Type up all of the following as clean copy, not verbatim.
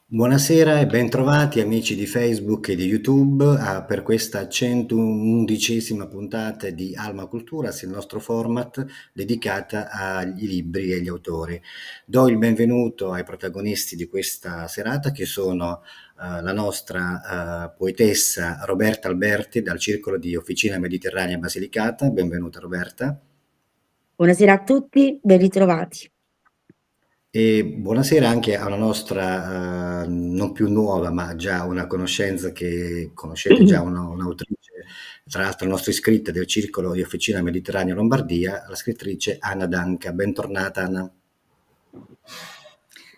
Buonasera e bentrovati amici di Facebook e di YouTube per questa 111ª puntata di Alma Culturas, il nostro format dedicata agli libri e agli autori. Do il benvenuto ai protagonisti di questa serata che sono la nostra poetessa Roberta Alberti dal Circolo di Officina Mediterranea Basilicata. Benvenuta Roberta. Buonasera a tutti, ben ritrovati. E buonasera anche alla nostra, non più nuova, ma già una conoscenza che conoscete già, un'autrice, tra l'altro nostra iscritta del Circolo di Officina Mediterranea Lombardia, la scrittrice Anna Danca. Bentornata Anna.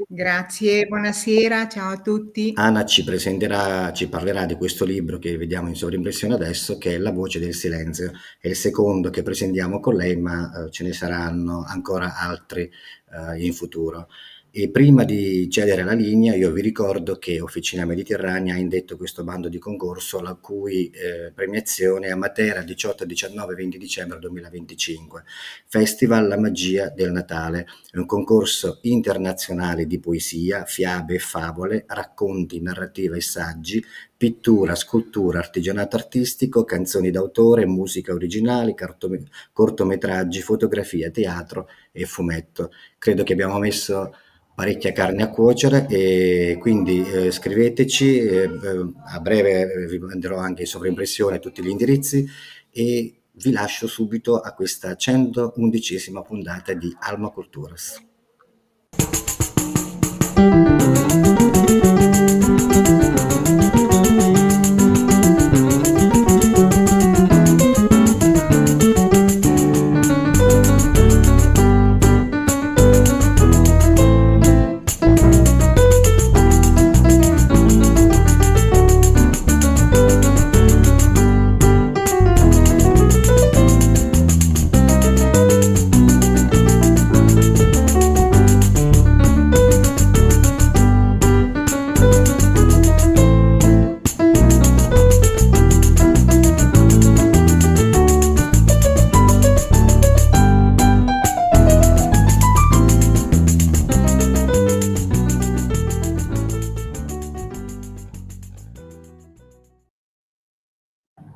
Grazie, buonasera, ciao a tutti. Anna ci parlerà di questo libro che vediamo in sovrimpressione adesso, che è La voce del silenzio. È il secondo che presentiamo con lei, ma ce ne saranno ancora altri in futuro. E prima di cedere la linea, io vi ricordo che Officina Mediterranea ha indetto questo bando di concorso, la cui premiazione è a Matera 18, 19 e 20 dicembre 2025. Festival La magia del Natale. È un concorso internazionale di poesia, fiabe e favole, racconti, narrativa e saggi, pittura, scultura, artigianato artistico, canzoni d'autore, musica originale, cortometraggi, fotografia, teatro e fumetto. Credo che abbiamo messo parecchia carne a cuocere e quindi scriveteci, a breve vi manderò anche in sovraimpressione tutti gli indirizzi e vi lascio subito a questa 111ª puntata di Alma Culturas.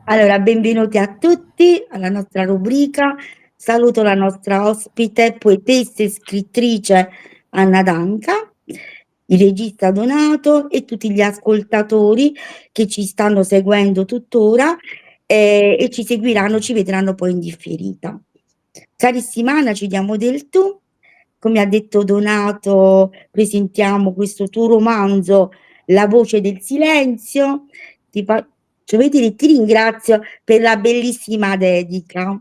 Allora, benvenuti a tutti alla nostra rubrica. Saluto la nostra ospite, poetessa e scrittrice Anna Danca, il regista Donato e tutti gli ascoltatori che ci stanno seguendo tuttora e ci seguiranno, ci vedranno poi in differita. Carissima Anna, ci diamo del tu. Come ha detto Donato, presentiamo questo tuo romanzo La voce del silenzio. Ti ringrazio per la bellissima dedica.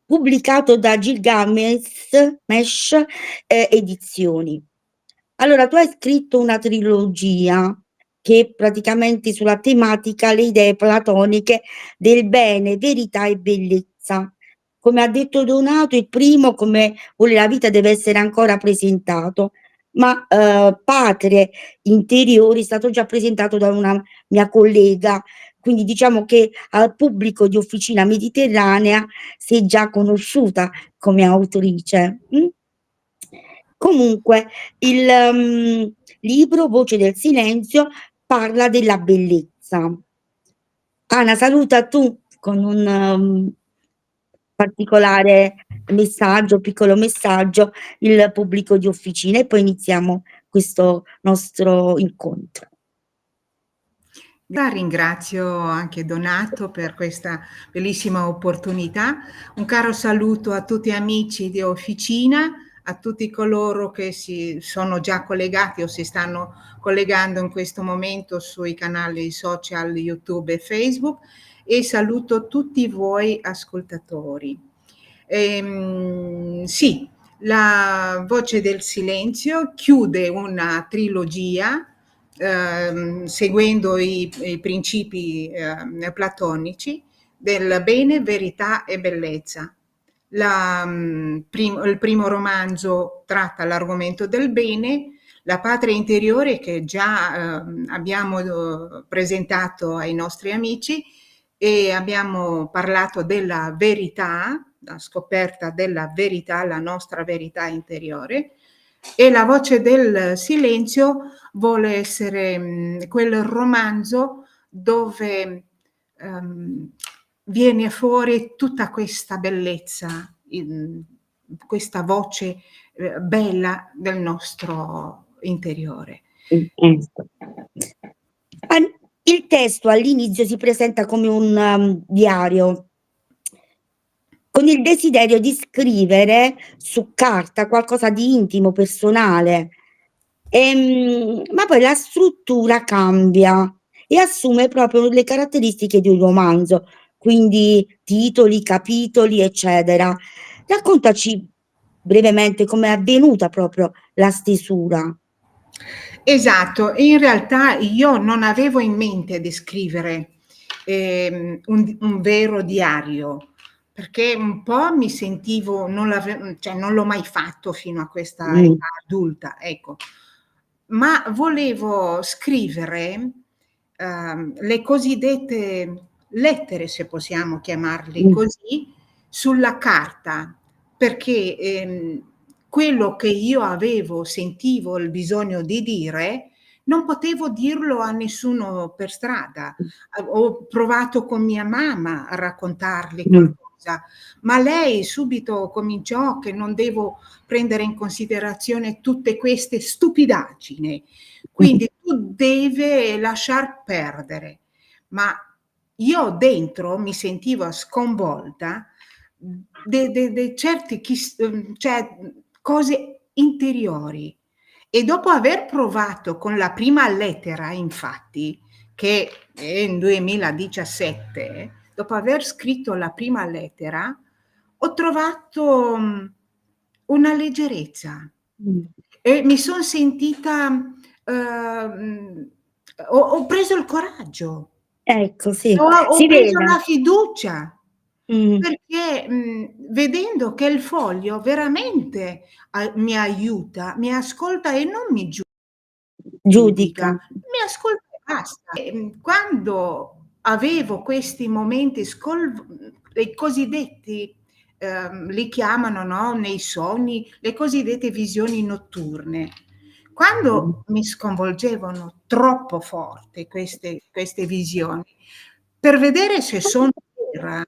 Pubblicato da Gilgamesh Edizioni. Allora, tu hai scritto una trilogia che praticamente sulla tematica le idee platoniche del bene, verità e bellezza. Come ha detto Donato, il primo, come vuole la vita, deve essere ancora presentato, ma Patrie interiori è stato già presentato da una mia collega, quindi diciamo che al pubblico di Officina Mediterranea sei già conosciuta come autrice. Comunque, il libro Voce del silenzio parla della bellezza. Anna, saluta tu con un particolare messaggio, piccolo messaggio, il pubblico di Officina e poi iniziamo questo nostro incontro. Ringrazio anche Donato per questa bellissima opportunità. Un caro saluto a tutti amici di Officina, a tutti coloro che si sono già collegati o si stanno collegando in questo momento sui canali social YouTube e Facebook e saluto tutti voi ascoltatori. Sì, La voce del silenzio chiude una trilogia seguendo i principi platonici del bene, verità e bellezza. Il primo romanzo tratta l'argomento del bene, la patria interiore che già abbiamo presentato ai nostri amici e abbiamo parlato della verità, la scoperta della verità, la nostra verità interiore. E La voce del silenzio vuole essere quel romanzo dove viene fuori tutta questa bellezza, questa voce bella del nostro interiore. Ecco. Il testo all'inizio si presenta come un diario, con il desiderio di scrivere su carta qualcosa di intimo, personale, ma poi la struttura cambia e assume proprio le caratteristiche di un romanzo, quindi titoli, capitoli, eccetera. Raccontaci brevemente com'è avvenuta proprio la stesura. Esatto, in realtà io non avevo in mente di scrivere un vero diario, perché un po' mi sentivo, cioè non l'ho mai fatto fino a questa età adulta, ecco, ma volevo scrivere le cosiddette lettere, se possiamo chiamarle così, sulla carta, perché quello che io sentivo il bisogno di dire, non potevo dirlo a nessuno per strada. Ho provato con mia mamma a raccontarle qualcosa, ma lei subito cominciò che non devo prendere in considerazione tutte queste stupidaggini, quindi tu devi lasciar perdere. Ma io dentro mi sentivo sconvolta de certi cioè cose interiori. E dopo aver provato con la prima lettera, infatti, che è in 2017, dopo aver scritto la prima lettera, ho trovato una leggerezza e mi son sentita, ho preso il coraggio. Ecco, sì, Ho si preso vede. la fiducia, perché vedendo che il foglio veramente mi aiuta, mi ascolta e non mi giudica, Giudica. mi ascolta e basta. Quando avevo questi momenti i cosiddetti, li chiamano, no, nei sogni, le cosiddette visioni notturne. Quando mi sconvolgevano troppo forte queste visioni, per vedere se son vera,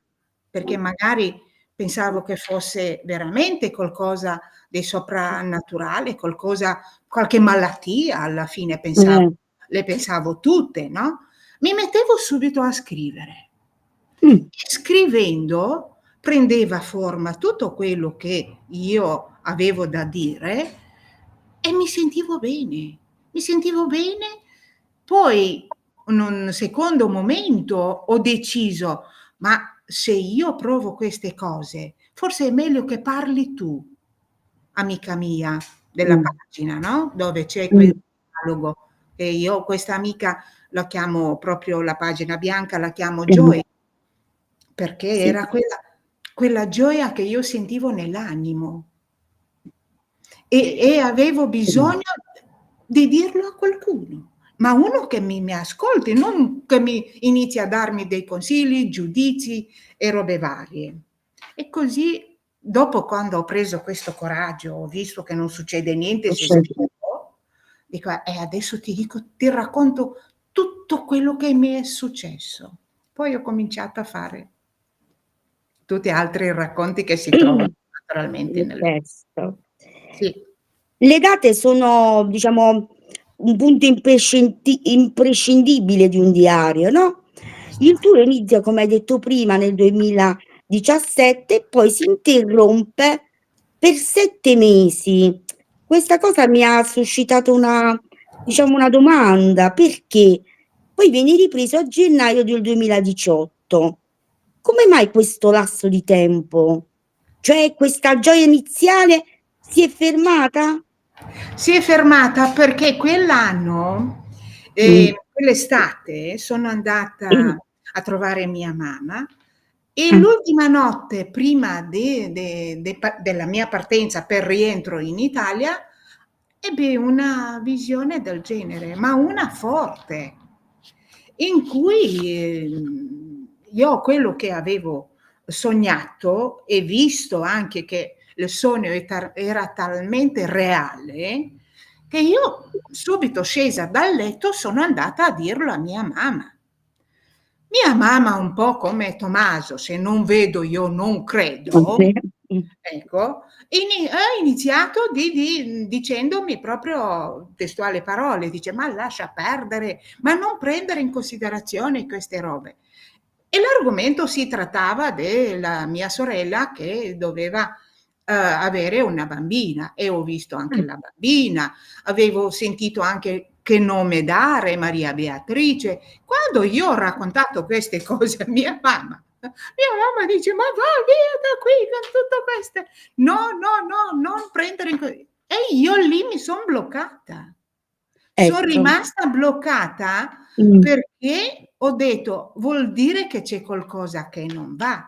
perché magari pensavo che fosse veramente qualcosa di soprannaturale, qualche malattia alla fine le pensavo tutte, no, mi mettevo subito a scrivere. E scrivendo prendeva forma tutto quello che io avevo da dire e mi sentivo bene. Mi sentivo bene, poi in un secondo momento ho deciso: "Ma se io provo queste cose, forse è meglio che parli tu, amica mia, della pagina, no, dove c'è quel dialogo". E io questa amica la chiamo proprio la pagina bianca, la chiamo Joy, perché Sì. era quella gioia che io sentivo nell'animo e avevo bisogno di dirlo a qualcuno, ma uno che mi ascolti, non che mi inizi a darmi dei consigli, giudizi e robe varie. E così, dopo, quando ho preso questo coraggio, ho visto che non succede niente se scrivo, dico: adesso ti racconto tutto quello che mi è successo". Poi ho cominciato a fare tutti altri racconti che si trovano naturalmente Il nel testo. sì. Le date sono, diciamo, un punto imprescindibile di un diario, no, il tuo inizia, come hai detto prima, nel 2017 e poi si interrompe per 7 mesi. Questa cosa mi ha suscitato una domanda: perché? Poi viene ripreso a gennaio del 2018. Come mai questo lasso di tempo? Cioè questa gioia iniziale si è fermata? Si è fermata perché quell'anno, quell'estate, sono andata a trovare mia mamma e l'ultima notte prima della mia partenza per rientro in Italia, ebbi una visione del genere, ma una forte, in cui io quello che avevo sognato e visto anche che il sogno era talmente reale che io, subito scesa dal letto, sono andata a dirlo a mia mamma. Mia mamma, un po' come Tommaso, se non vedo io non credo, ecco, ha iniziato dicendomi proprio testuali parole, dice: "Ma lascia perdere, ma non prendere in considerazione queste robe". E l'argomento si trattava della mia sorella che doveva avere una bambina, e ho visto anche la bambina, avevo sentito anche che nome dare, Maria Beatrice. Quando io ho raccontato queste cose a mia mamma dice: "Ma va via da qui con tutto queste, no, no, no, non prendere in e io lì mi son bloccata. Son Ecco. rimasta bloccata perché ho detto: "Vuol dire che c'è qualcosa che non va".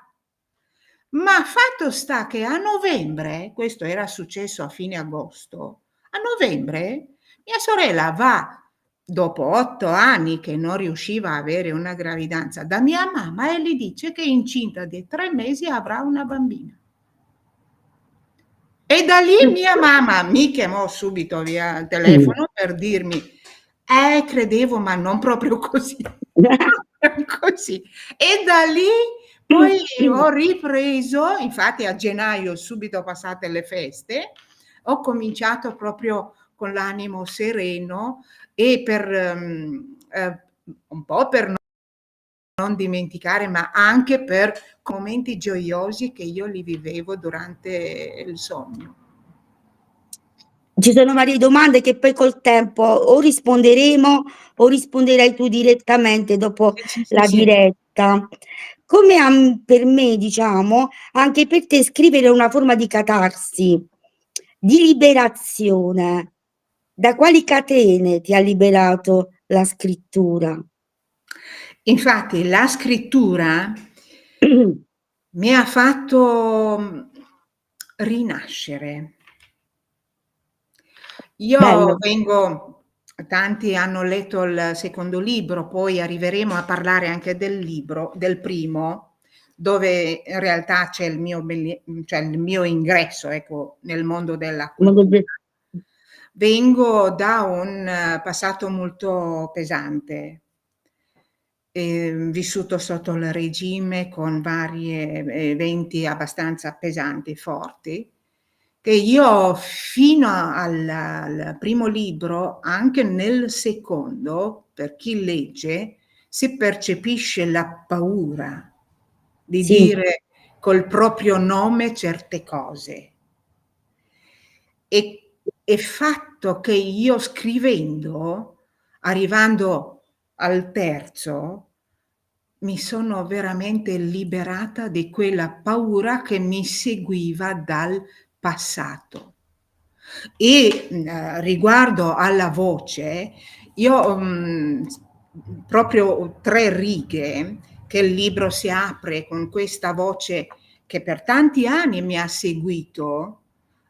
Ma fatto sta che a novembre, questo era successo a fine agosto, a novembre mia sorella va, dopo 8 anni che non riusciva a avere una gravidanza, da mia mamma e le dice che incinta di 3 mesi avrà una bambina. E da lì mia mamma mi chiamò subito via telefono per dirmi: credevo, ma non proprio così, non così". E da lì poi ho ripreso, infatti a gennaio, subito passate le feste, ho cominciato proprio con l'animo sereno e per un po' per non dimenticare, ma anche per momenti gioiosi che io li vivevo durante il sogno. Ci sono varie domande che poi col tempo o risponderemo o risponderai tu direttamente dopo Sì, sì, la sì. diretta. Come per me, diciamo, anche per te scrivere è una forma di catarsi, di liberazione. Da quali catene ti ha liberato la scrittura? Infatti la scrittura mi ha fatto rinascere. Io Bello. tanti hanno letto il secondo libro, poi arriveremo a parlare anche del primo, dove in realtà c'è il mio ingresso, ecco, nel mondo della cultura. Vengo da un passato molto pesante, vissuto sotto il regime con vari eventi abbastanza pesanti, forti, che io fino al primo libro, anche nel secondo, per chi legge, si percepisce la paura di dire col proprio nome certe cose. E fatto che io scrivendo, arrivando al terzo, mi sono veramente liberata di quella paura che mi seguiva dal passato. E riguardo alla voce, io proprio 3 righe che il libro si apre con questa voce che per tanti anni mi ha seguito,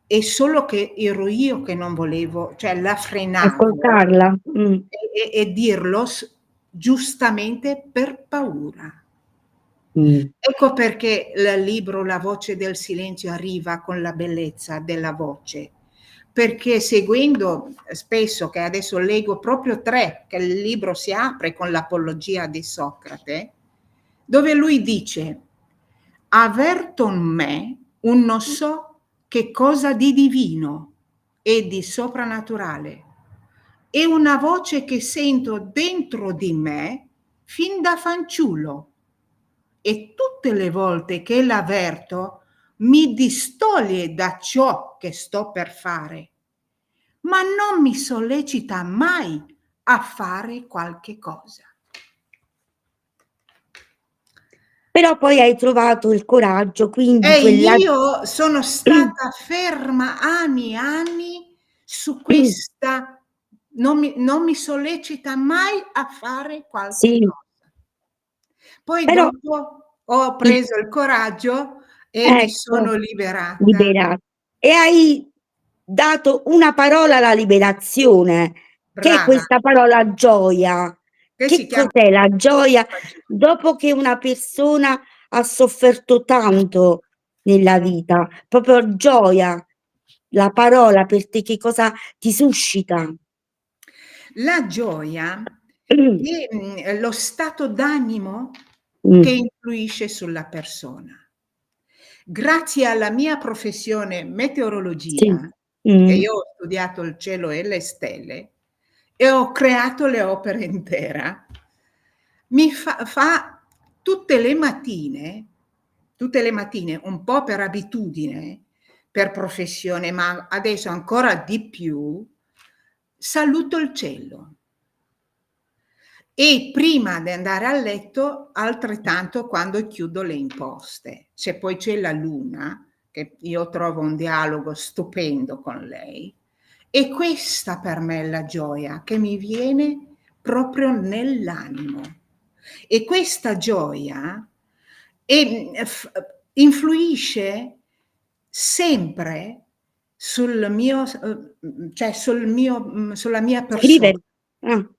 e solo che ero io che non volevo, cioè la frenavo Ascoltarla. e dirlo giustamente per paura. Ecco perché il libro La voce del silenzio arriva con la bellezza della voce, perché seguendo spesso, che adesso leggo proprio 3, che il libro si apre con l'apologia di Socrate, dove lui dice: "Avverto in me un non so che cosa di divino e di soprannaturale, e una voce che sento dentro di me fin da fanciullo, e tutte le volte che l'avverto mi distoglie da ciò che sto per fare, ma non mi sollecita mai a fare qualche cosa". Però poi hai trovato il coraggio, quindi E quella io sono stata ferma anni e anni su questa, non mi sollecita mai a fare qualche sì, cosa. Poi però dopo ho il preso il coraggio e mi ecco, sono liberata. e hai dato una parola alla liberazione, che è Brava, questa parola gioia. che si Che chiama cos'è la gioia dopo che una persona ha sofferto tanto nella vita? Proprio gioia, la parola per te che cosa ti suscita? La gioia è lo stato d'animo che Mh, influisce sulla persona. Grazie alla mia professione sì. meteorologia, che Mh, io ho studiato il cielo e le stelle e ho creato le opere in terra, mi fa tutte le mattine, un po' per abitudine, per professione, ma adesso ancora di più, saluto il cielo. E prima di andare a letto, altrettanto quando chiudo le imposte. Se poi c'è la luna, che io trovo un dialogo stupendo con lei, e questa per me è la gioia che mi viene proprio nell'animo. E questa gioia influisce sempre sul mio, cioè sulla mia persona. scrivere. Ah,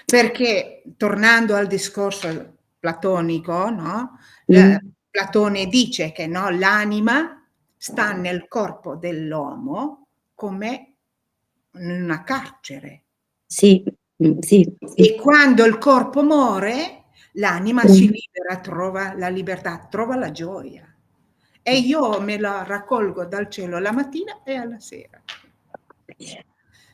Perché tornando al discorso platonico, no, mh, Platone dice che, no, l'anima sta nel corpo dell'uomo come in una carcere sì, sì, sì. e quando il corpo muore l'anima si Mh. libera, trova la libertà, trova la gioia. E io me la raccolgo dal cielo la mattina e alla sera.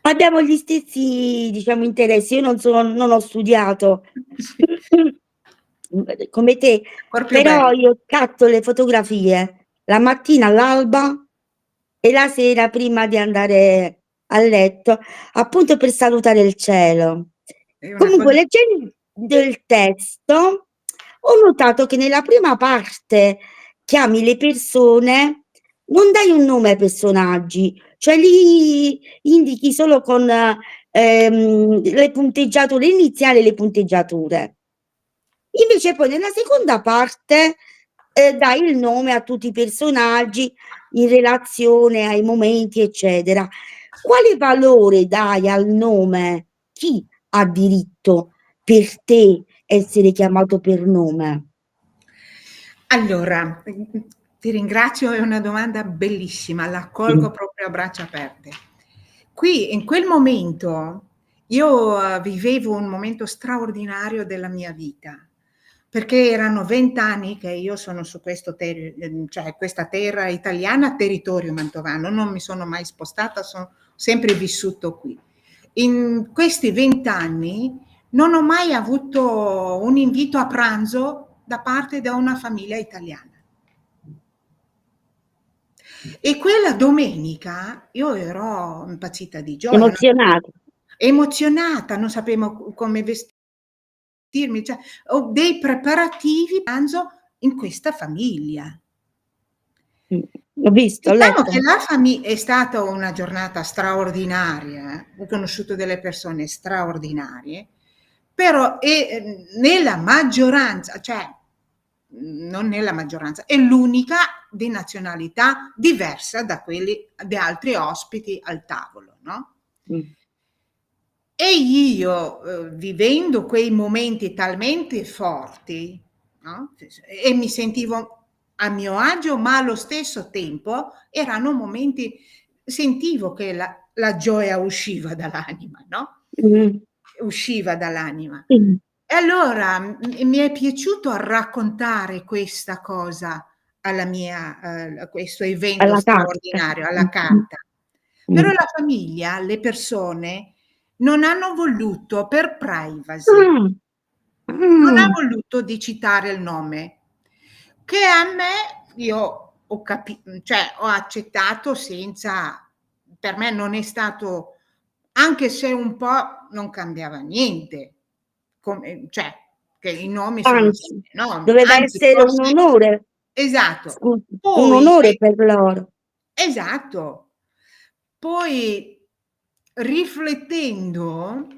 Abbiamo gli stessi, diciamo, interessi. Io non ho studiato Sì, come te, ancor più però bello. io scatto le fotografie la mattina all'alba e la sera prima di andare a letto, appunto per salutare il cielo. È una Comunque cosa leggendo il testo ho notato che nella prima parte chiami le persone, non dai un nome ai personaggi, cioè li indichi solo con, le punteggiature iniziali e le punteggiature. Invece poi nella seconda parte, dai il nome a tutti i personaggi in relazione ai momenti, eccetera. Quale valore dai al nome? Chi ha diritto per te essere chiamato per nome? allora, ti ringrazio, è una domanda bellissima, la Mh. accolgo proprio a braccia aperte. Qui, in quel momento, io vivevo un momento straordinario della mia vita, perché erano 20 anni che io sono su cioè questa terra italiana, territorio mantovano, non mi sono mai spostata, sono sempre vissuto qui. In questi 20 anni non ho mai avuto un invito a pranzo da parte da una famiglia italiana. E quella domenica io ero impazzita di gioia, Emozionato. emozionata, non sapevo come vestirmi, cioè ho dei preparativi pranzo in questa famiglia. Ho visto, ho Diciamo letto. che è stata una giornata straordinaria, ho conosciuto delle persone straordinarie, però nella maggioranza, cioè non nella maggioranza, è l'unica di nazionalità diversa da quelli di altri ospiti al tavolo, no? Mh. E io, vivendo quei momenti talmente forti, no, e mi sentivo a mio agio, ma allo stesso tempo erano momenti sentivo che la gioia usciva dall'anima, no, Mh. usciva dall'anima. Sì, E allora, mi è piaciuto raccontare questa cosa alla mia a questo evento alla carta. straordinario, alla carta. Però Mh. la famiglia, le persone non hanno voluto per privacy, Ah, non ha ah, voluto di citare il nome, che a me io cioè ho accettato senza per me non è stato anche se un po' non cambiava niente, cioè che i nomi sono anzi, sempre nomi, doveva anzi essere un forse onore, esatto. scusi, un Poi onore per loro. esatto. Poi riflettendo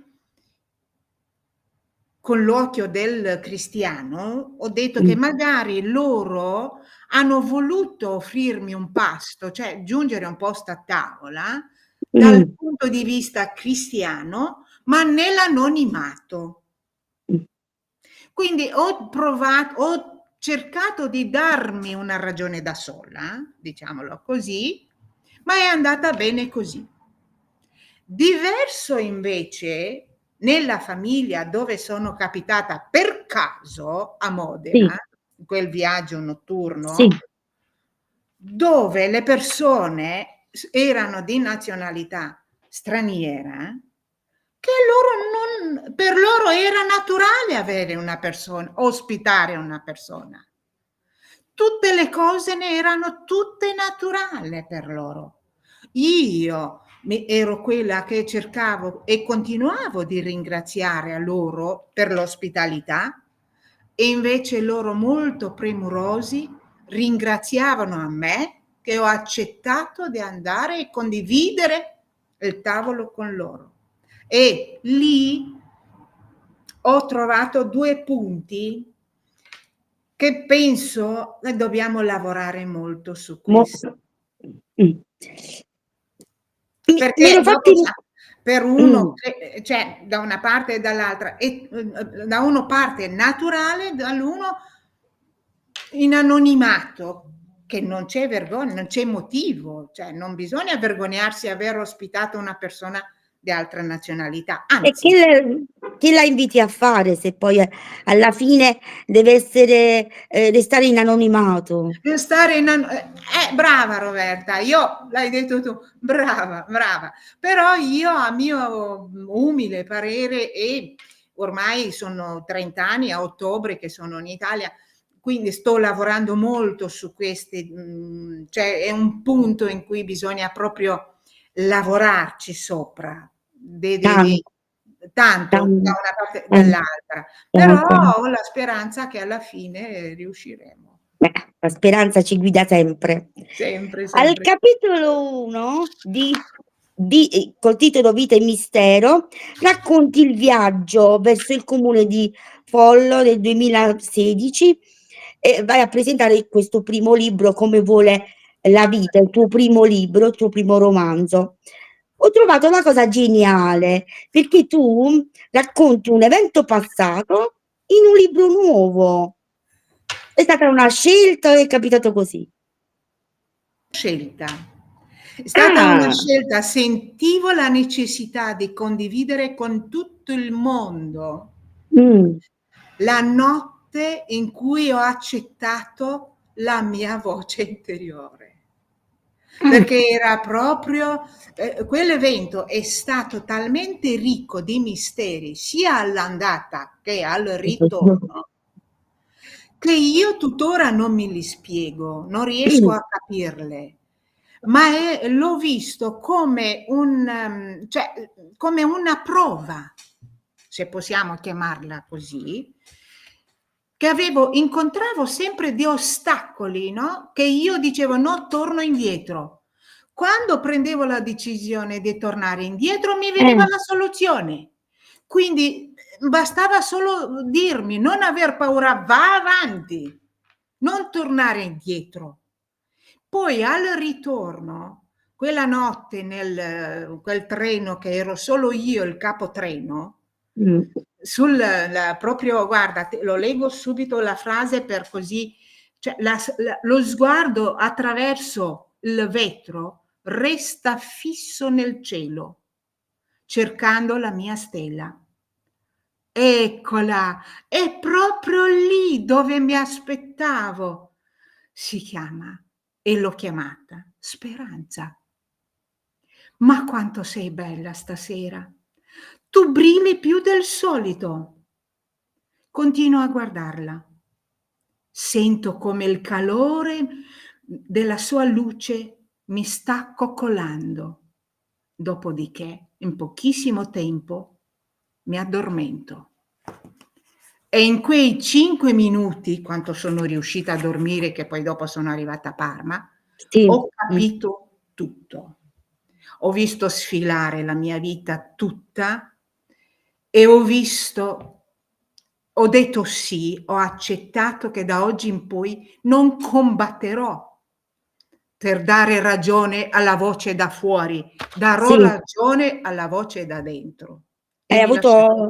con l'occhio del cristiano, ho detto che Mh. magari loro hanno voluto offrirmi un pasto, cioè giungere a un posto a tavola, dal Mh. punto di vista cristiano, ma nell'anonimato. Mh. Quindi ho cercato di darmi una ragione da sola, diciamolo così, ma è andata bene così. Diverso invece nella famiglia dove sono capitata per caso a Modena, in quel viaggio notturno, dove le persone erano di nazionalità straniera, che per loro era naturale avere una persona, ospitare una persona. Tutte le cose ne erano tutte naturali per loro. Io ero quella che cercavo e continuavo di ringraziare a loro per l'ospitalità, e invece loro, molto premurosi, ringraziavano a me che ho accettato di andare e condividere il tavolo con loro. E lì ho trovato 2 punti che penso che dobbiamo lavorare molto su questo. Perché dopo per uno, cioè da una parte e dall'altra, e da uno parte naturale, dall'uno in anonimato, che non c'è vergogna, non c'è motivo, cioè non bisogna vergognarsi di aver ospitato una persona di altra nazionalità. Anzi, e che la inviti a fare se poi alla fine deve essere restare in anonimato? Brava Roberta, l'hai detto tu, brava, però io, a mio umile parere, e ormai sono 30 anni a ottobre che sono in Italia, quindi sto lavorando molto su questi, cioè è un punto in cui bisogna proprio lavorarci sopra, tanto da una parte e dall'altra, però ho la speranza che alla fine riusciremo. La speranza ci guida sempre. Sempre. Al capitolo 1 col titolo Vita e mistero, racconti il viaggio verso il comune di Follo nel 2016 e vai a presentare questo primo libro, Come vuole la vita, il tuo primo libro, il tuo primo romanzo. Ho trovato una cosa geniale, perché tu racconti un evento passato in un libro nuovo. È stata una scelta o è capitato così? Scelta. È stata una scelta, sentivo la necessità di condividere con tutto il mondo la notte in cui ho accettato la mia voce interiore. Perché era proprio quell'evento è stato talmente ricco di misteri, sia all'andata che al ritorno, che io tuttora non me li spiego, non riesco a capirle, ma l'ho visto come come una prova, se possiamo chiamarla così, che incontravo sempre di ostacoli, no? Che io dicevo no, torno indietro. Quando prendevo la decisione di tornare indietro mi veniva la soluzione. Quindi bastava solo dirmi, non aver paura, va avanti, non tornare indietro. Poi al ritorno, quella notte quel treno che ero solo io il capotreno, proprio, guarda, lo leggo subito la frase per così, cioè lo sguardo attraverso il vetro resta fisso nel cielo, cercando la mia stella. Eccola, è proprio lì dove mi aspettavo. Si chiama, e l'ho chiamata, Speranza. Ma quanto sei bella stasera! Tu brilli più del solito. Continuo a guardarla. Sento come il calore della sua luce mi sta coccolando. Dopodiché, in pochissimo tempo, mi addormento. E in quei 5 minuti, quanto sono riuscita a dormire, che poi dopo sono arrivata a Parma, ho capito tutto. Ho visto sfilare la mia vita tutta e ho detto sì, ho accettato che da oggi in poi non combatterò per dare ragione alla voce da fuori, darò ragione alla voce da dentro. Hai avuto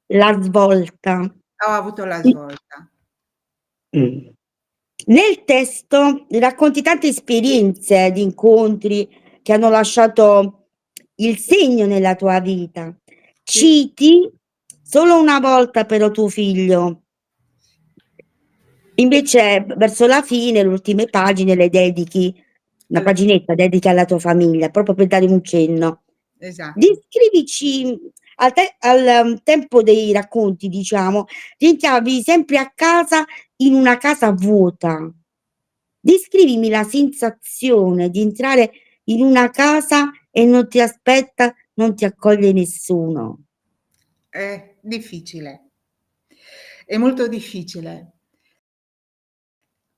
la svolta. Ho avuto la svolta. Nel testo racconti tante esperienze di incontri che hanno lasciato il segno nella tua vita. Sì, Citi solo una volta però tuo figlio. Invece verso la fine, le ultime pagine le dedichi, una alla paginetta dedichi alla tua famiglia, proprio per dare un cenno. esatto. Descrivici al tempo dei racconti, diciamo, rientravi sempre a casa in una casa vuota. Descrivimi la sensazione di entrare in una casa e non ti aspetta, non ti accoglie nessuno. È difficile, è molto difficile.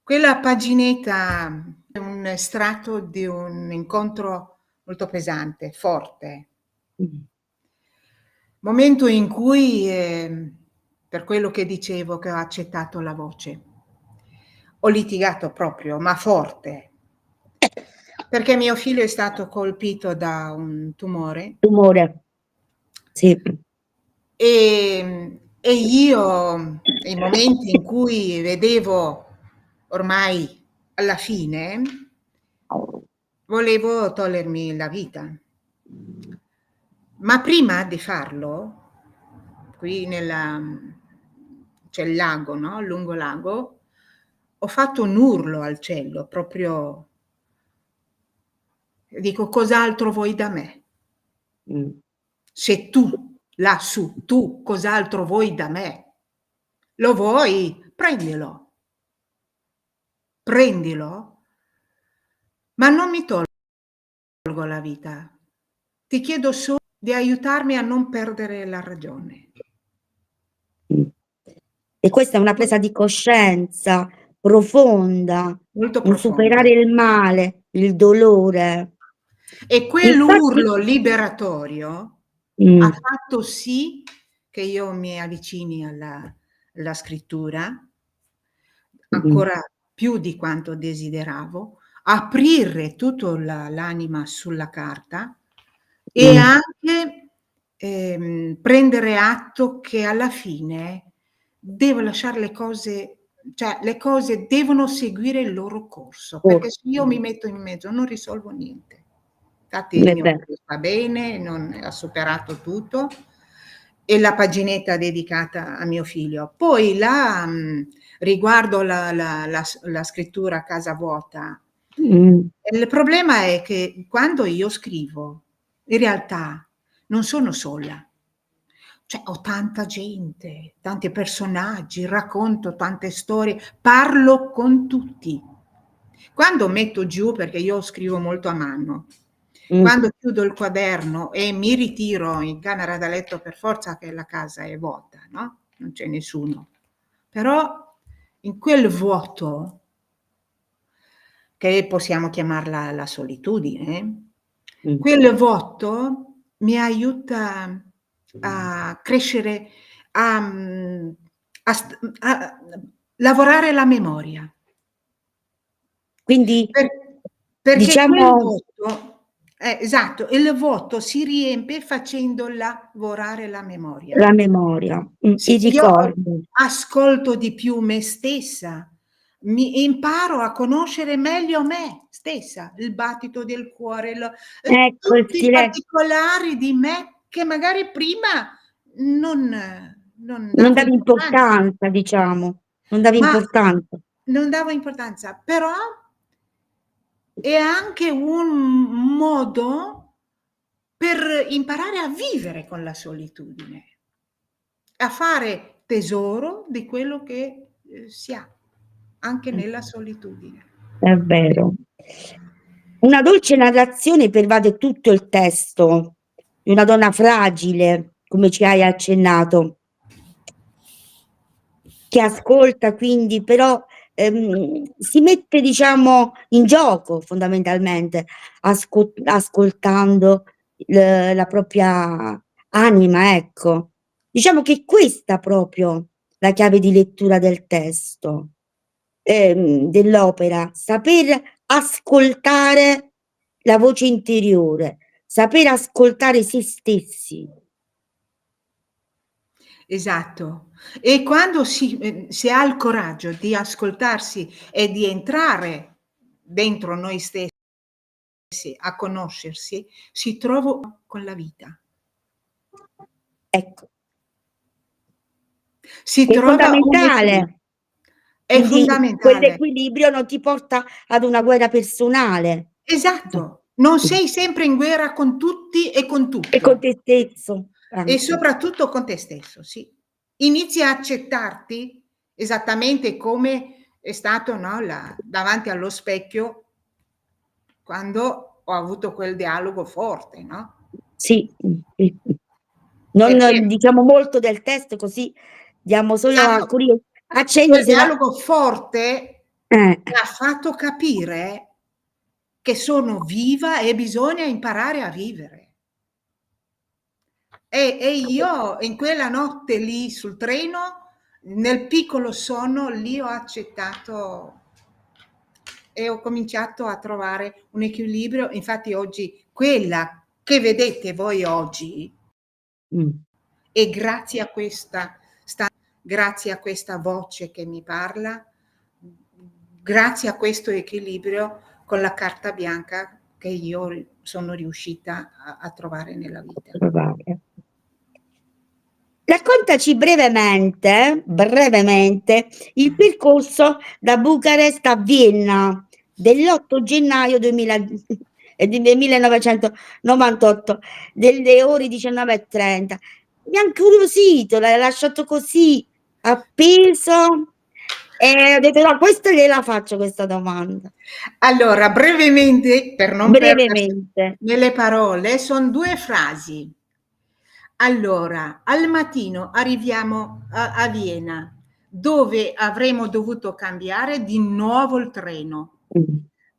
Quella paginetta è un estratto di un incontro molto pesante, forte. Mh. Momento in cui, per quello che dicevo che ho accettato la voce, ho litigato proprio, ma forte, perché mio figlio è stato colpito da un tumore Tumore. Sì. e io nei momenti in cui vedevo ormai alla fine, volevo togliermi la vita. Ma prima di farlo, qui c'è il lago, no, lungo lago, ho fatto un urlo al cielo, proprio dico: "Cos'altro vuoi da me? Mh. Se tu, lassù, tu cos'altro vuoi da me? Lo vuoi? Prendilo, prendilo, ma non mi tolgo la vita. Ti chiedo solo di aiutarmi a non perdere la ragione." Mh. E questa è una presa di coscienza profonda, Molto un profonda. superare il male, il dolore. E Infatti quell'urlo liberatorio ha mh, fatto sì che io mi avvicini alla scrittura, mh, ancora più di quanto desideravo, aprire tutto l'anima sulla carta e mh, anche, prendere atto che alla fine devo lasciar le cose, cioè le cose devono seguire il loro corso, perché se io mi metto in mezzo non risolvo niente. Infatti è mio vero. figlio sta bene, non ha superato tutto e la paginetta dedicata a mio figlio. Poi riguardo la scrittura a casa vuota, Mh, il problema è che quando io scrivo, in realtà non sono sola. Cioè ho tanta gente, tanti personaggi, racconto tante storie, parlo con tutti. Quando metto giù, perché io scrivo molto a mano, mh, quando chiudo il quaderno e mi ritiro in camera da letto, per forza che la casa è vuota, no, non c'è nessuno. Però in quel vuoto, che possiamo chiamarla la solitudine, mh. quel vuoto mi aiuta a crescere, a a lavorare la memoria. Quindi Per perché quel diciamo vuoto, esatto, il vuoto si riempie facendo lavorare la memoria. la memoria, Sì, i io ricordi. ascolto di più me stessa, mi imparo a conoscere meglio me stessa, il battito del cuore, Ecco il tutti i silen particolari di me che magari prima non non non davo davi importanza. importanza, diciamo, non davi Ma importanza. non davo importanza, però è anche un modo per imparare a vivere con la solitudine, a fare tesoro di quello che, si ha, anche Mh, nella solitudine. è vero. Una dolce narrazione pervade tutto il testo, di una donna fragile, come ci hai accennato, che ascolta quindi però, si mette diciamo in gioco fondamentalmente, ascoltando la propria anima, ecco. Diciamo che è questa proprio la chiave di lettura del testo, dell'opera, saper ascoltare la voce interiore, saper ascoltare se stessi. esatto. E quando si ha il coraggio di ascoltarsi e di entrare dentro noi stessi a conoscersi, si trova con la vita. Ecco, Si che è trova un equilibrio. fondamentale. È Quindi fondamentale. quell'equilibrio non ti porta ad una guerra personale. Esatto. Non sei sempre in guerra con tutti e con E con tutto. te stesso E anche. soprattutto con te stesso, sì. Inizi a accettarti esattamente come è stato, no, davanti allo specchio quando ho avuto quel dialogo forte, no? Sì, non Perché diciamo molto del testo, così diamo solo esatto, alcuni accenni, quel se no dialogo forte eh, mi ha fatto capire che sono viva e bisogna imparare a vivere. E io in quella notte lì sul treno, nel piccolo sonno, lì ho accettato e ho cominciato a trovare un equilibrio. Infatti oggi quella che vedete voi oggi è grazie a grazie a questa voce che mi parla, grazie a questo equilibrio con la carta bianca che io sono riuscita a trovare nella vita. provare. Raccontaci brevemente, il percorso da Bucarest a Vienna dell'8 gennaio 1998, delle ore 19:30. Mi ha incuriosito, l'hai lasciato così appeso e ho detto: "No, questa gliela faccio questa domanda". Allora, brevemente, per non perdersi Brevemente. nelle parole, son 2 frasi. Allora, al mattino arriviamo a Vienna, dove avremmo dovuto cambiare di nuovo il treno,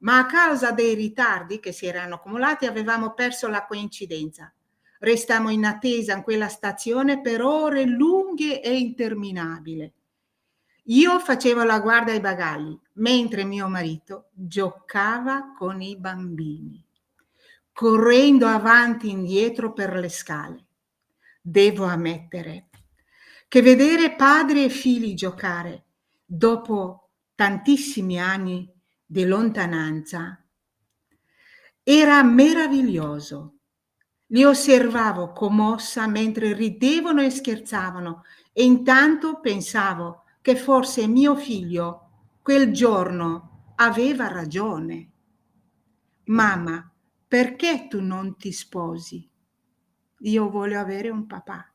ma a causa dei ritardi che si erano accumulati avevamo perso la coincidenza. Restammo in attesa in quella stazione per ore lunghe e interminabili. Io facevo la guardia ai bagagli, mentre mio marito giocava con i bambini, correndo avanti e indietro per le scale. Devo ammettere che vedere padri e figli giocare dopo tantissimi anni di lontananza era meraviglioso. Li osservavo commossa mentre ridevano e scherzavano e intanto pensavo che forse mio figlio quel giorno aveva ragione. Mamma, perché tu non ti sposi? Io voglio avere un papà.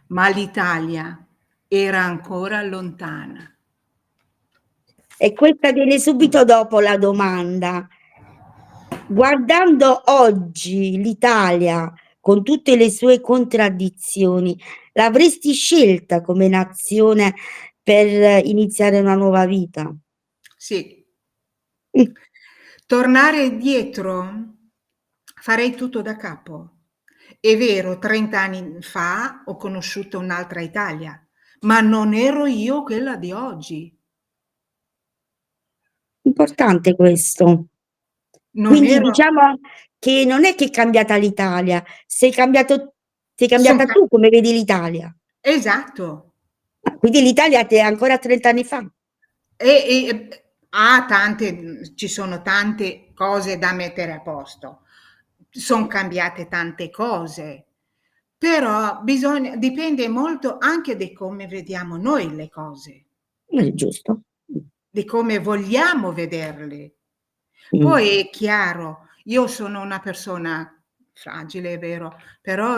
Ma l'Italia era ancora lontana. E questa viene subito dopo la domanda. Guardando oggi l'Italia con tutte le sue contraddizioni, l'avresti scelta come nazione per iniziare una nuova vita? Sì. Tornare indietro, farei tutto da capo. È vero, 30 anni fa ho conosciuto un'altra Italia, ma non ero io quella di oggi. Importante questo. Non Quindi ero diciamo che non è che è cambiata l'Italia, sei son cambiata ca tu come vedi l'Italia. esatto. Quindi l'Italia te ancora 30 anni fa. Ci sono tante cose da mettere a posto. Son cambiate tante cose, però dipende molto anche di come vediamo noi le cose, È giusto. di come vogliamo vederle. Mh. Poi è chiaro, io sono una persona fragile, è vero, però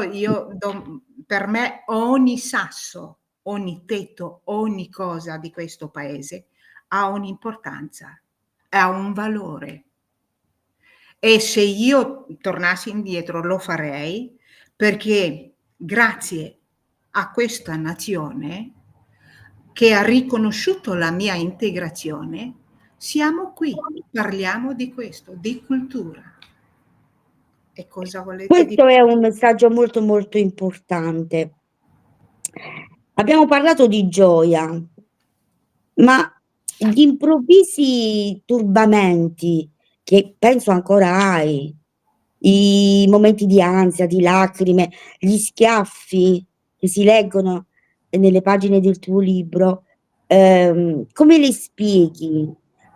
per me ogni sasso, ogni tetto, ogni cosa di questo paese ha un'importanza, ha un valore. E se io tornassi indietro lo farei, perché grazie a questa nazione che ha riconosciuto la mia integrazione, siamo qui, parliamo di questo, di cultura. E cosa volete di Questo è un messaggio molto, molto importante. Abbiamo parlato di gioia, ma gli improvvisi turbamenti che penso ancora hai, i momenti di ansia, di lacrime, gli schiaffi, che si leggono nelle pagine del tuo libro, come le spieghi?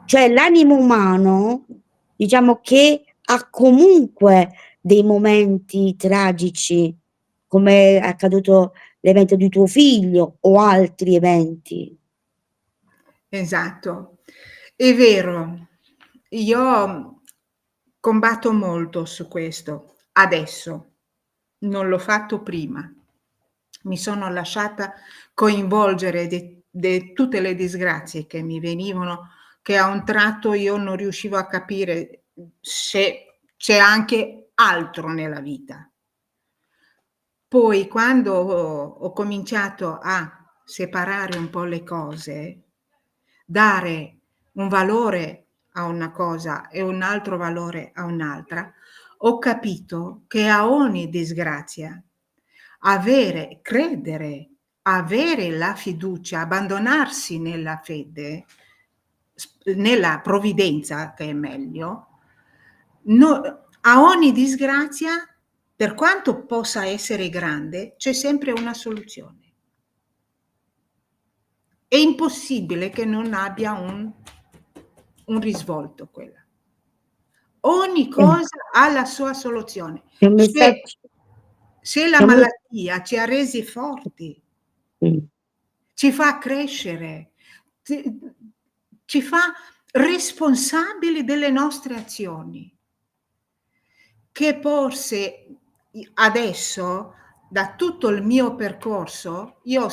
Cioè l'animo umano, diciamo che ha comunque dei momenti tragici, come è accaduto l'evento di tuo figlio o altri eventi. Esatto, è vero. Io combatto molto su questo, adesso. Non l'ho fatto prima. Mi sono lasciata coinvolgere de tutte le disgrazie che mi venivano, che a un tratto io non riuscivo a capire se c'è anche altro nella vita. Poi quando ho cominciato a separare un po' le cose, dare un valore a una cosa e un altro valore a un'altra, ho capito che a ogni disgrazia credere, avere la fiducia, abbandonarsi nella fede, nella provvidenza, che è meglio, a ogni disgrazia, per quanto possa essere grande, c'è sempre una soluzione. È impossibile che non abbia un risvolto quella. Ogni cosa ha la sua soluzione. È un messaggio. Se la malattia ci ha resi forti, ci fa crescere, ci fa responsabili delle nostre azioni, che forse adesso, da tutto il mio percorso, io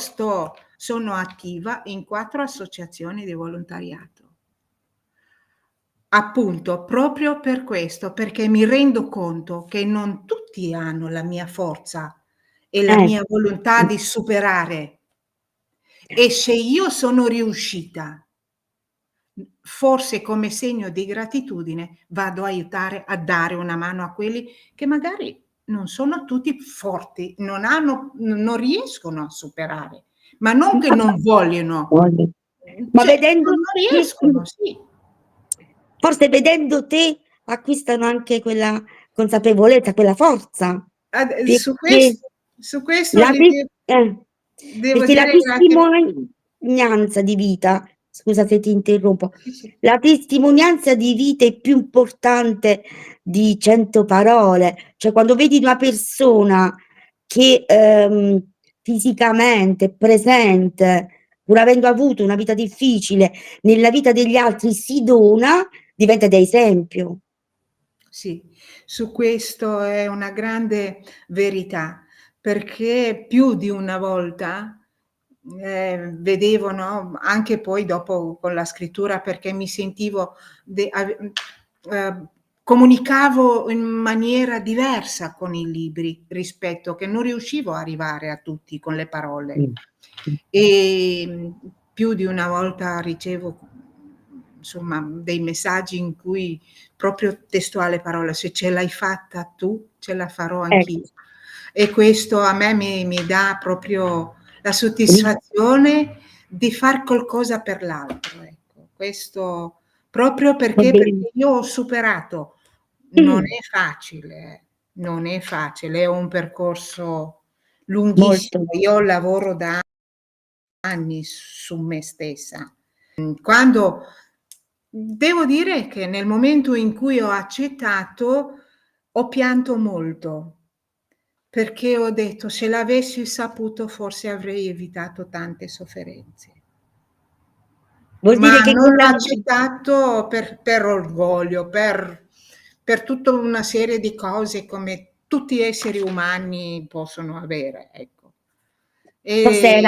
sono attiva in 4 associazioni di volontariato. Appunto, proprio per questo, perché mi rendo conto che non tutti hanno la mia forza e la mia volontà di superare. E se io sono riuscita, forse come segno di gratitudine vado a aiutare a dare una mano a quelli che magari non sono tutti forti, non riescono a superare, ma non che non vogliono, ma vedendo non riescono, sì. Forse vedendo te acquistano anche quella consapevolezza, quella forza. Su questo La devo perché la dire testimonianza di vita, scusa se ti interrompo, sì. la testimonianza di vita è più importante di 100 parole. Cioè quando vedi una persona che fisicamente è presente, pur avendo avuto una vita difficile, nella vita degli altri si dona, diventa di esempio. Sì, su questo è una grande verità, perché più di una volta vedevo, no, anche poi dopo con la scrittura, perché mi sentivo comunicavo in maniera diversa con i libri, rispetto che non riuscivo a arrivare a tutti con le parole. E più di una volta ricevo, insomma, dei messaggi in cui proprio testuale parola: "Se ce l'hai fatta tu, ce la farò anch'io". E questo a me mi dà proprio la soddisfazione di far qualcosa per l'altro, ecco. Questo proprio perché io ho superato. Non è facile, non è facile, è un percorso lunghissimo. Io lavoro da anni su me stessa. Quando devo dire che nel momento in cui ho accettato, ho pianto molto, perché ho detto: "Se l'avessi saputo forse avrei evitato tante sofferenze". Vuol Ma dire che non l'ho accettato per orgoglio, per tutta una serie di cose come tutti gli esseri umani possono avere, ecco. Forse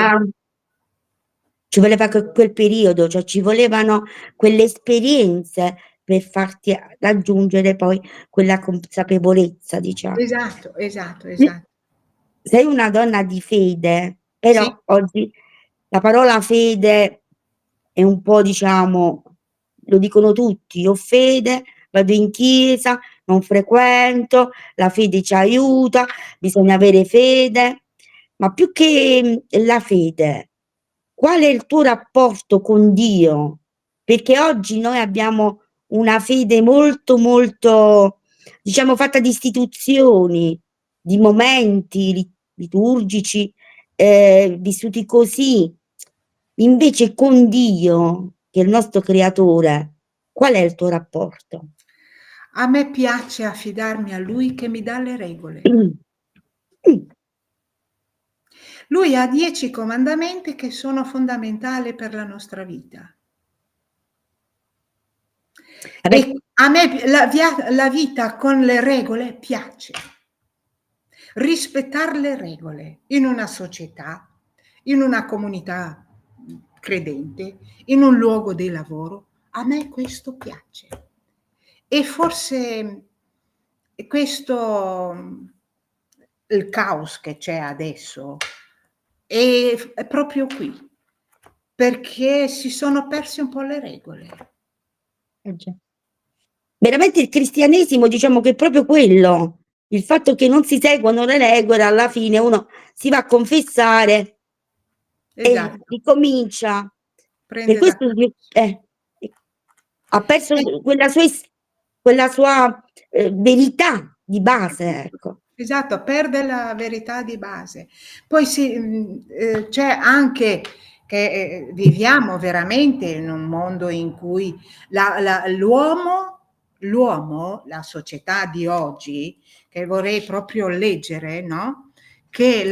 ci voleva quel periodo, cioè ci volevano quelle esperienze per farti raggiungere poi quella consapevolezza, diciamo. Esatto, esatto. Sei una donna di fede, Sì. però oggi la parola fede è un po', diciamo, lo dicono tutti: "Io ho fede, vado in chiesa, non frequento, la fede ci aiuta, bisogna avere fede". Ma più che la fede, qual è il tuo rapporto con Dio? Perché oggi noi abbiamo una fede molto, molto, diciamo, fatta di istituzioni, di momenti liturgici, vissuti così, invece con Dio, che è il nostro creatore, qual è il tuo rapporto? A me piace affidarmi a Lui che mi dà le regole. Lui ha 10 comandamenti che sono fondamentali per la nostra vita. E a me la vita con le regole piace. Rispettare le regole in una società, in una comunità credente, in un luogo di lavoro, a me questo piace. E forse questo, il caos che c'è adesso, è proprio qui, perché si sono perse un po' le regole. Veramente il cristianesimo, diciamo che è proprio quello, il fatto che non si seguono le regole, alla fine uno si va a confessare Esatto. e ricomincia. Prende Per questo ha perso quella sua verità di base, ecco. Esatto, perde la verità di base. Poi c'è anche che viviamo veramente in un mondo in cui l'uomo, la società di oggi, che vorrei proprio leggere, no? Che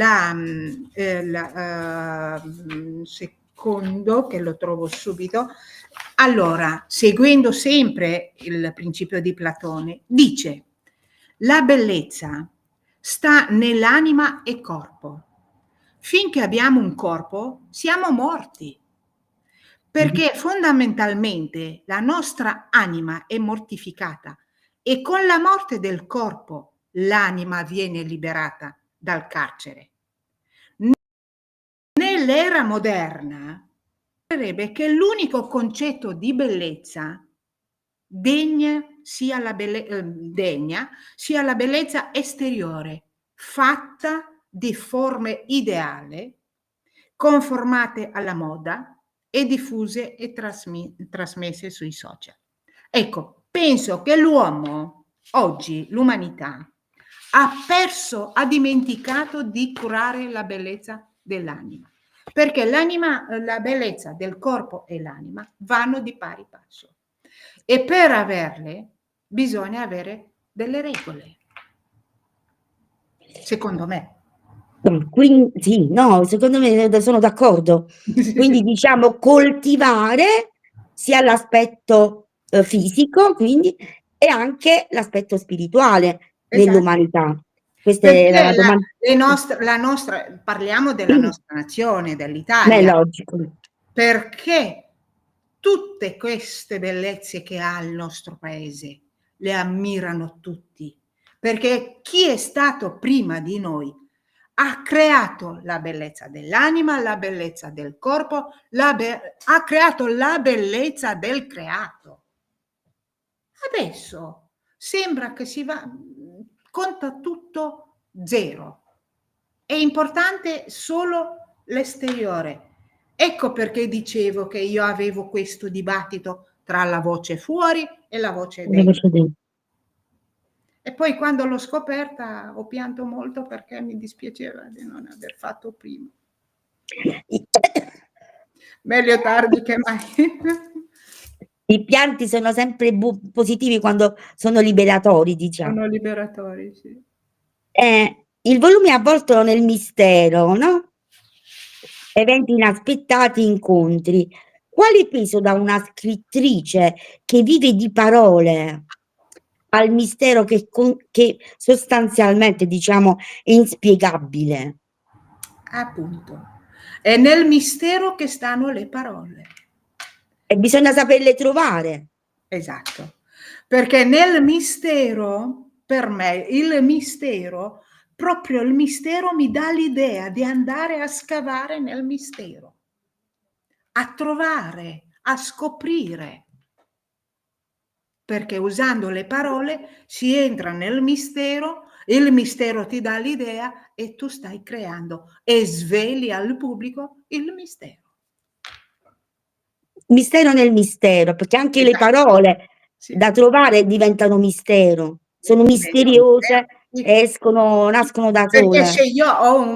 secondo, che lo trovo subito, allora, seguendo sempre il principio di Platone, dice: la bellezza sta nell'anima e corpo. Finché abbiamo un corpo, siamo morti, perché fondamentalmente la nostra anima è mortificata e con la morte del corpo l'anima viene liberata dal carcere. Nell'era moderna, sarebbe che l'unico concetto di bellezza degna sia la bellezza esteriore, fatta di forme ideali, conformate alla moda e diffuse e trasmesse sui social. Ecco, penso che l'uomo, oggi, l'umanità, ha dimenticato di curare la bellezza dell'anima, perché la bellezza del corpo e l'anima vanno di pari passo. E per averle bisogna avere delle regole, secondo me. Quindi, sì, no, secondo me sono d'accordo. Quindi diciamo coltivare sia l'aspetto fisico, quindi, e anche l'aspetto spirituale dell'umanità. Questa Perché era la domanda. la nostra, parliamo della nostra nazione, Beh, dell'Italia, logico. perché tutte queste bellezze che ha il nostro paese le ammirano tutti, perché chi è stato prima di noi ha creato la bellezza dell'anima, la bellezza del corpo, ha creato la bellezza del creato. Adesso sembra che conta tutto zero. È importante solo l'esteriore. Ecco perché dicevo che io avevo questo dibattito tra la voce fuori e la voce dentro. E poi quando l'ho scoperta ho pianto molto perché mi dispiaceva di non aver fatto prima. Meglio tardi che mai. I pianti sono sempre positivi quando sono liberatori, diciamo. Sono liberatori, sì. Il volume è avvolto nel mistero, no? Eventi inaspettati, incontri. Quale peso da una scrittrice che vive di parole al mistero che sostanzialmente, diciamo, è inspiegabile? Appunto. È nel mistero che stanno le parole. E bisogna saperle trovare. Esatto. Perché nel mistero, per me, proprio il mistero mi dà l'idea di andare a scavare nel mistero, a trovare, a scoprire. Perché usando le parole si entra nel mistero, il mistero ti dà l'idea e tu stai creando e sveli al pubblico il mistero. Mistero nel mistero, perché anche le Esatto. parole Sì. da trovare diventano mistero, sono misteriose, nascono da Perché sole. se io ho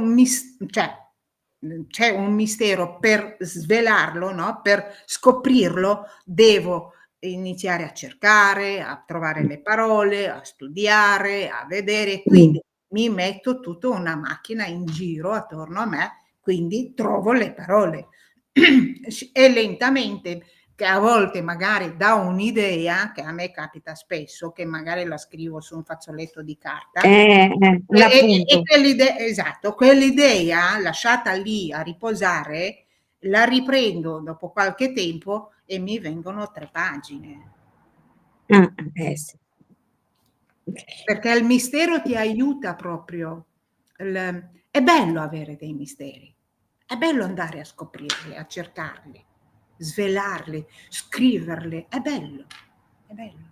c'è un mistero, per svelarlo, no, per scoprirlo, devo iniziare a cercare, a trovare le parole, a studiare, a vedere, quindi mi metto tutta una macchina in giro attorno a me, quindi trovo le parole. E lentamente, che a volte magari da un'idea, che a me capita spesso, che magari la scrivo su un fazzoletto di carta, un appunto. esatto, quell'idea lasciata lì a riposare, la riprendo dopo qualche tempo e mi vengono 3 pagine. Sì. Perché il mistero ti aiuta proprio. È bello avere dei misteri, è bello andare a scoprirli, a cercarli, svelarli, scriverli, è bello, è bello.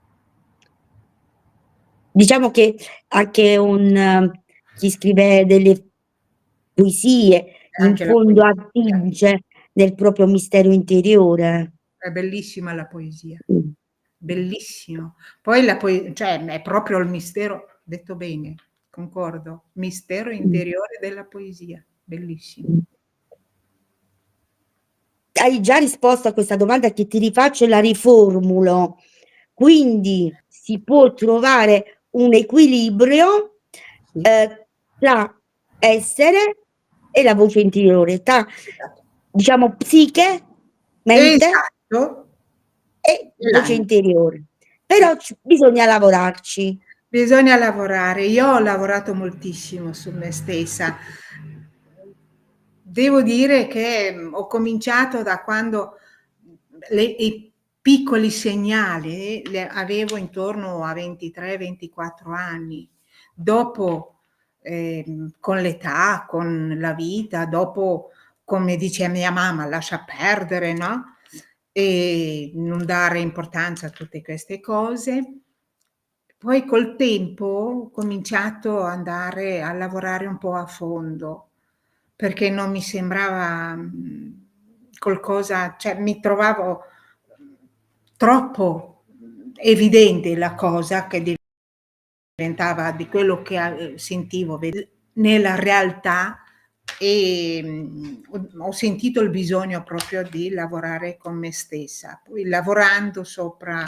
Diciamo che anche chi scrive delle poesie, in Anche la fondo poesia. attinge nel proprio mistero interiore. È bellissima la poesia, Mh. bellissimo. Poi cioè è proprio il mistero, detto bene, concordo, mistero interiore della poesia, bellissimo. Hai già risposto a questa domanda che ti rifaccio e la riformulo. Quindi si può trovare un equilibrio, Sì. tra essere e la voce interiore, tra Esatto. diciamo psiche, mente Esatto. e voce L'anima. interiore. Sì. Però bisogna lavorarci. Bisogna lavorare. Io ho lavorato moltissimo su me stessa. Devo dire che ho cominciato da quando i piccoli segnali li avevo intorno a 23, 24 anni. Dopo, con l'età, con la vita, dopo, come dice mia mamma, lascia perdere, no? E non dare importanza a tutte queste cose. Poi col tempo ho cominciato ad andare a lavorare un po' a fondo, perché non mi sembrava, qualcosa, cioè mi trovavo troppo evidente la cosa, che diventava di quello che sentivo nella realtà, e ho sentito il bisogno proprio di lavorare con me stessa. Poi lavorando sopra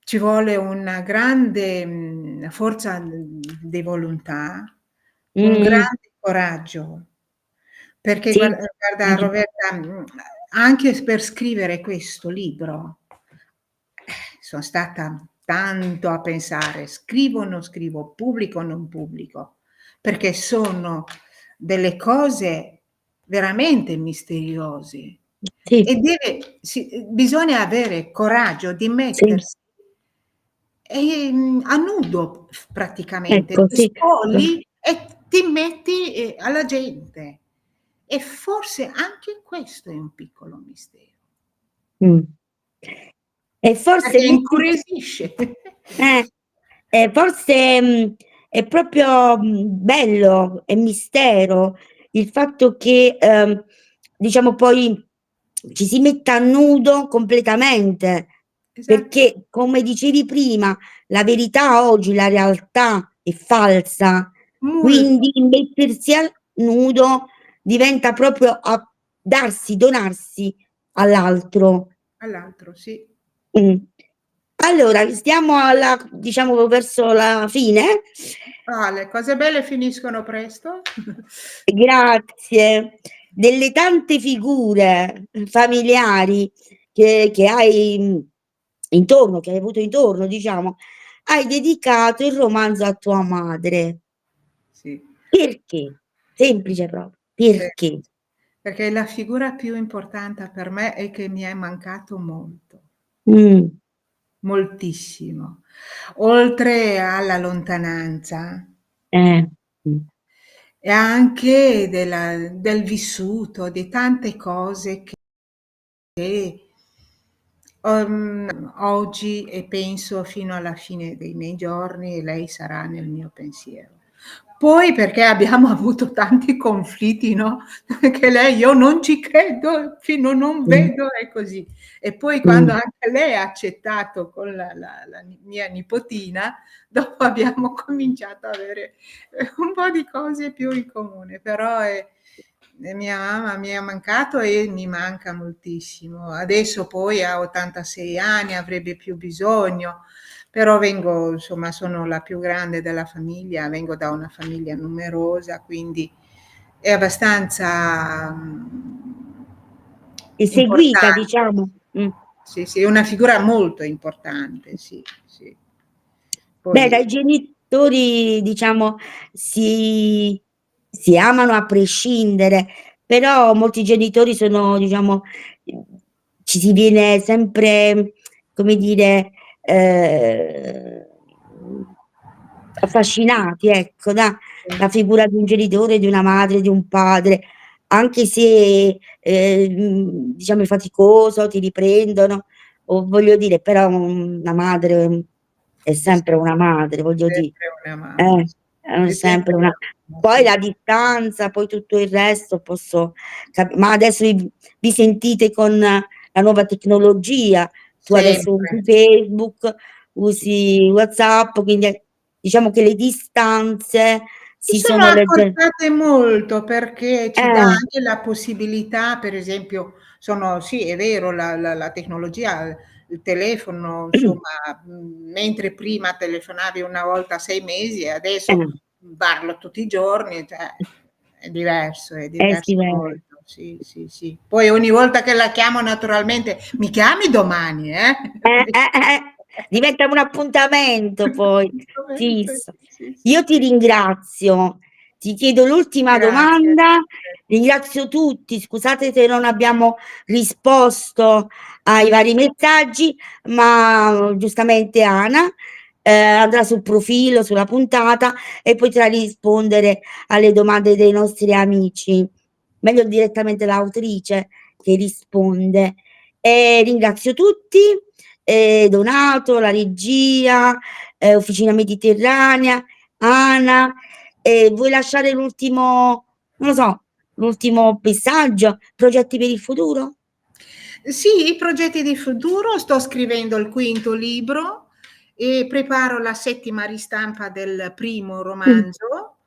ci vuole una grande forza di volontà, un grande coraggio, perché Sì, guarda Roberta, anche per scrivere questo libro, sono stata tanto a pensare: scrivo o non scrivo, pubblico o non pubblico, perché sono delle cose veramente misteriose sì, e bisogna avere coraggio di sì, mettersi, a nudo praticamente, ecco, ti sì. spogli e ti metti, alla gente. E forse anche questo è un piccolo mistero, Mh. E forse perché mettersi incuriosisce. eh, forse, è proprio, bello, è mistero il fatto che, diciamo poi ci si metta a nudo completamente, Esatto, perché come dicevi prima, la verità oggi, la realtà è falsa, molto. quindi mettersi a nudo diventa proprio donarsi all'altro. All'altro, sì. Mh. Allora, stiamo diciamo verso la fine. Le cose belle finiscono presto. Grazie. Delle tante figure familiari che hai, intorno, che hai avuto intorno, diciamo, hai dedicato il romanzo a tua madre. Sì, Perché? Semplice proprio. Perché? perché la figura più importante per me è che mi è mancato molto, Mh. moltissimo. Oltre alla lontananza Eh. Mh. e anche del vissuto, di tante cose che oggi, e penso fino alla fine dei miei giorni, lei sarà nel mio pensiero. Poi perché abbiamo avuto tanti conflitti, no, che lei: "Io non ci credo, fino non vedo", e così. E poi quando anche lei ha accettato con la mia nipotina, dopo abbiamo cominciato a avere, un po' di cose più in comune, però, mia mamma mi è mancato e mi manca moltissimo. Adesso poi ha 86 anni, avrebbe più bisogno, però vengo, insomma, sono la più grande della famiglia, vengo da una famiglia numerosa, quindi è abbastanza, Eseguita, importante. diciamo. Sì, sì, è una figura molto importante, sì, sì. Beh, Poi dai genitori, diciamo, si amano a prescindere, però molti genitori sono, diciamo, ci si viene sempre, come dire, affascinati, ecco, la figura di un genitore, di una madre, di un padre, anche se, diciamo è faticoso, ti riprendono, o voglio dire, però una madre è è sempre una madre, voglio sempre una mamma, eh, è è sempre sempre una una mamma, poi sì. la distanza, poi tutto il resto posso ma adesso vi sentite con la nuova tecnologia, tu adesso usi Sempre. Facebook, usi WhatsApp, quindi diciamo che le distanze Si si sono sono accorciate molto perché ci dà eh, anche la possibilità, per esempio, sì, è vero, la tecnologia, il telefono, insomma, mentre prima telefonavi una volta a 6 mesi e adesso eh, parlo tutti i giorni, cioè è è diverso diverso. molto, sì, sì, sì. Poi ogni volta che la chiamo naturalmente: "Mi chiami domani, eh?" Diventa un appuntamento poi Assolutamente, fisso. sì, sì, Io ti sì. ringrazio. Ti chiedo l'ultima Grazie. domanda. Ringrazio tutti, scusate se non abbiamo risposto ai vari messaggi, ma giustamente Ana, andrà sul profilo, sulla puntata e potrà rispondere alle domande dei nostri amici. Meglio direttamente l'autrice che risponde. Ringrazio tutti, Donato, la regia, Officina Mediterranea, Ana. Vuoi lasciare l'ultimo, non lo so, l'ultimo messaggio? Progetti per il futuro? Sì, i progetti di futuro, sto scrivendo il quinto libro e preparo la settima ristampa del primo romanzo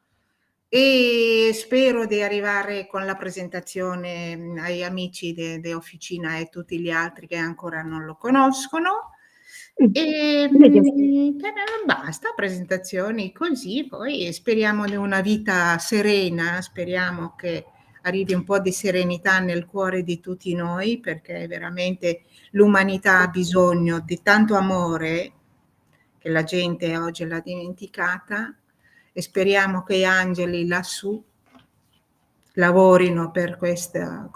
e spero di arrivare con la presentazione ai amici di Officina e tutti gli altri che ancora non lo conoscono. E basta, presentazioni così, poi speriamo di una vita serena, speriamo che arrivi un po' di serenità nel cuore di tutti noi, perché veramente l'umanità ha bisogno di tanto amore che la gente oggi l'ha dimenticata, e speriamo che gli angeli lassù lavorino per questa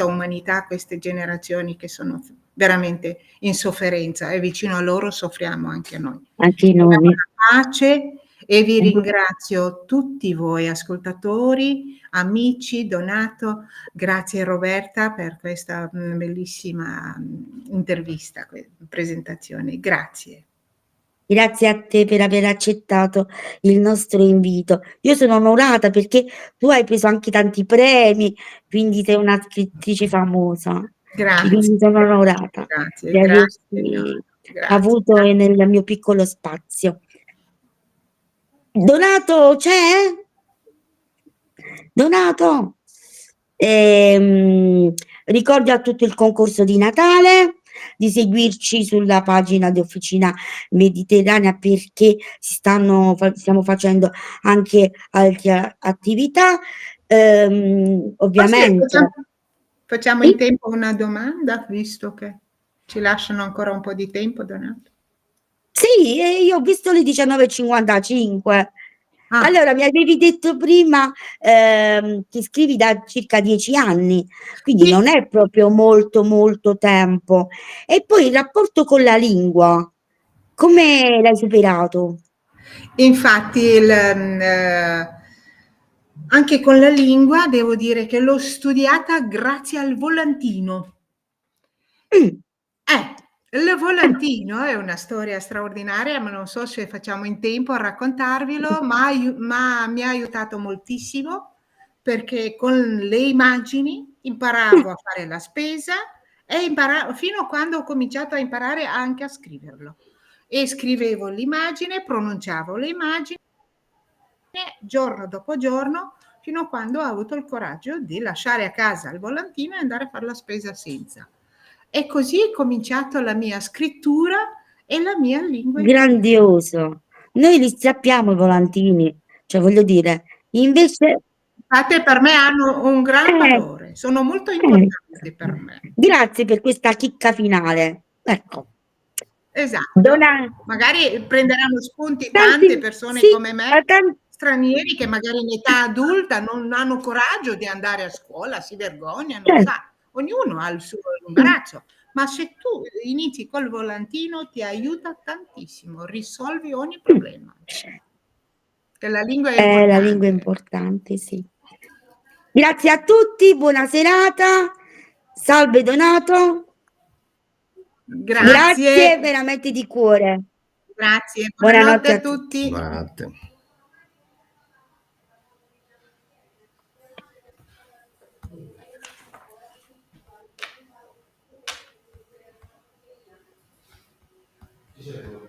umanità, queste generazioni che sono veramente in sofferenza, e vicino a loro soffriamo anche noi. Anche Speriamo noi. la pace e vi ringrazio tutti voi ascoltatori, amici, Donato, grazie Roberta per questa bellissima intervista, presentazione. Grazie. Grazie a te per aver accettato il nostro invito. Io sono onorata perché tu hai preso anche tanti premi, quindi sei una scrittrice famosa. Grazie, Quindi sono onorata grazie, di grazie signora, averti grazie. avuto nel mio piccolo spazio. Donato c'è? Donato? Ricordo a tutto il concorso di Natale di seguirci sulla pagina di Officina Mediterranea perché stiamo facendo anche altre attività. Forse Ovviamente. facciamo in Sì? tempo una domanda, visto che ci lasciano ancora un po' di tempo, Donato. Sì, io ho visto le 19:55. Ah, Allora, mi avevi detto prima, che scrivi da circa 10 anni, quindi sì, non è proprio molto, molto tempo. E poi il rapporto con la lingua, come l'hai superato? infatti anche con la lingua devo dire che l'ho studiata grazie al volantino. Mh, Il volantino è una storia straordinaria, ma non so se facciamo in tempo a raccontarvelo, ma mi ha aiutato moltissimo perché con le immagini imparavo a fare la spesa e fino a quando ho cominciato a imparare anche a scriverlo. E scrivevo l'immagine, pronunciavo le immagini giorno dopo giorno, fino a quando ho avuto il coraggio di lasciare a casa il volantino e andare a fare la spesa senza. E così è cominciato la mia scrittura e la mia lingua italiana. Grandioso. Noi li strappiamo i volantini, cioè voglio dire, invece Infatti per me hanno un gran valore, sono molto importanti per me. Grazie per questa chicca finale. Ecco. Esatto. Dona Magari prenderanno spunti tanti tante persone sì, come ma me, tan stranieri che magari in età adulta non hanno coraggio di andare a scuola, si vergognano, certo. sa, ognuno ha il suo imbarazzo. Ma se tu inizi col volantino ti aiuta tantissimo, risolvi ogni problema. Che la lingua è La lingua è importante. importante, sì. Grazie a tutti, buona serata. Salve Donato. Grazie Grazie. veramente di cuore. Grazie. Buonanotte Buonanotte a a tutti. tutti. Buonanotte. Sì.